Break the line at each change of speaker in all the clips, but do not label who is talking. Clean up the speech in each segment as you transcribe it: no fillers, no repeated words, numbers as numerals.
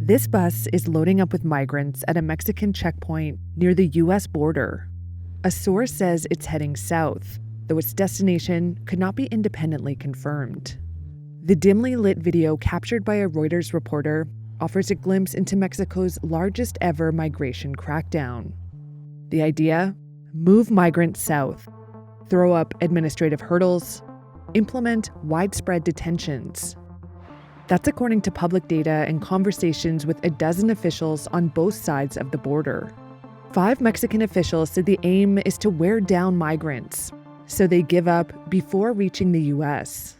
This bus is loading up with migrants at a Mexican checkpoint near the U.S. border. A source says it's heading south, though its destination could not be independently confirmed. The dimly lit video captured by a Reuters reporter offers a glimpse into Mexico's largest ever migration crackdown. The idea? Move migrants south, throw up administrative hurdles, implement widespread detentions. That's according to public data and conversations with a dozen officials on both sides of the border. 5 Mexican officials said the aim is to wear down migrants, so they give up before reaching the U.S.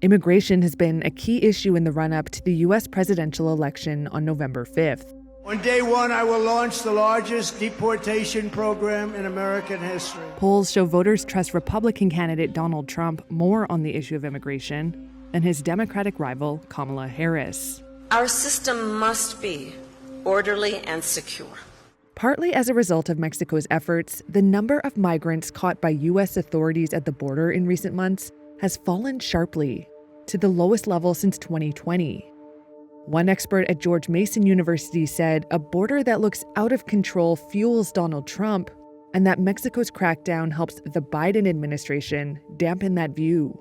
Immigration has been a key issue in the run-up to the U.S. presidential election on November 5th.
On day one, I will launch the largest deportation program in American history.
Polls show voters trust Republican candidate Donald Trump more on the issue of immigration than his Democratic rival, Kamala Harris.
Our system must be orderly and secure.
Partly as a result of Mexico's efforts, the number of migrants caught by U.S. authorities at the border in recent months has fallen sharply to the lowest level since 2020. One expert at George Mason University said a border that looks out of control fuels Donald Trump, and that Mexico's crackdown helps the Biden administration dampen that view.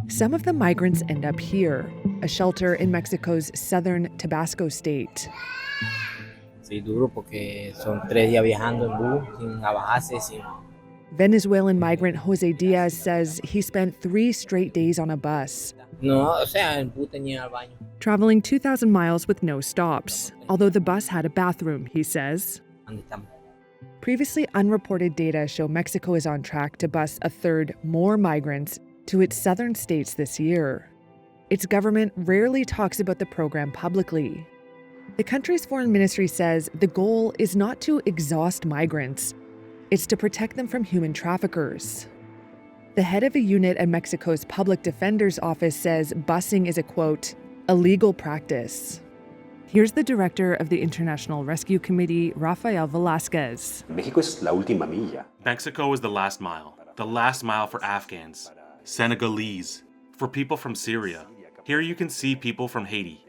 Some of the migrants end up here, a shelter in Mexico's southern Tabasco state. Venezuelan migrant Jose Diaz says he spent 3 straight days on a bus, traveling 2,000 miles with no stops, although the bus had a bathroom, he says. Previously unreported data show Mexico is on track to bus a third more migrants to its southern states this year. Its government rarely talks about the program publicly. The country's foreign ministry says the goal is not to exhaust migrants, it's to protect them from human traffickers. The head of a unit at Mexico's public defender's office says busing is a, quote, illegal practice. Here's the director of the International Rescue Committee, Rafael Velasquez.
Mexico is
the last mile for Afghans, Senegalese, for people from Syria. Here you can see people from Haiti,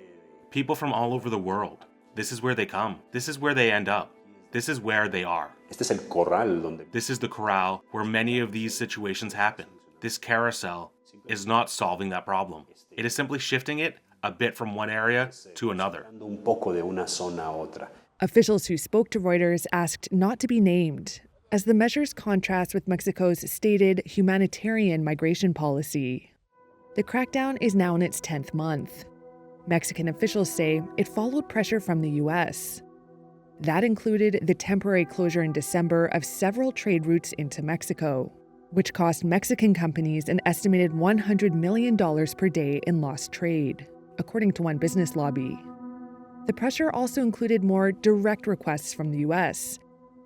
people from all over the world. This is where they come. This is where they end up. This is where they are. This is the corral where many of these situations happen. This carousel is not solving that problem. It is simply shifting it a bit from one area to another.
Officials who spoke to Reuters asked not to be named, as the measures contrast with Mexico's stated humanitarian migration policy. The crackdown is now in its 10th month. Mexican officials say it followed pressure from the U.S. That included the temporary closure in December of several trade routes into Mexico, which cost Mexican companies an estimated $100 million per day in lost trade, according to one business lobby. The pressure also included more direct requests from the U.S.,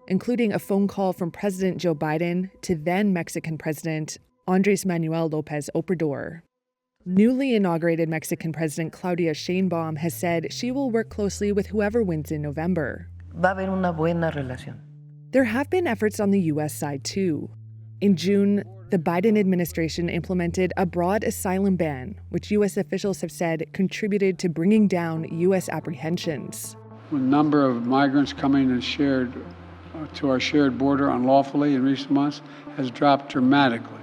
including a phone call from President Joe Biden to then Mexican President Andrés Manuel López Obrador. Newly inaugurated Mexican President Claudia Sheinbaum has said she will work closely with whoever wins in November.
Va a haber una buena relación.
There have been efforts on the U.S. side, too. In June, the Biden administration implemented a broad asylum ban, which U.S. officials have said contributed to bringing down U.S. apprehensions.
The number of migrants coming and to our shared border unlawfully in recent months has dropped dramatically.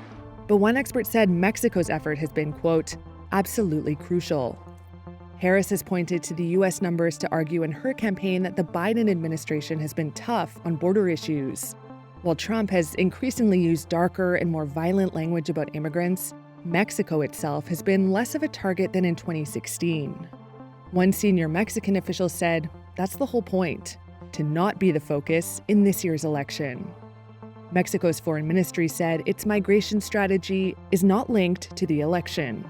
But one expert said Mexico's effort has been, quote, absolutely crucial. Harris has pointed to the U.S. numbers to argue in her campaign that the Biden administration has been tough on border issues. While Trump has increasingly used darker and more violent language about immigrants, Mexico itself has been less of a target than in 2016. One senior Mexican official said, that's the whole point, to not be the focus in this year's election. Mexico's foreign ministry said its migration strategy is not linked to the election.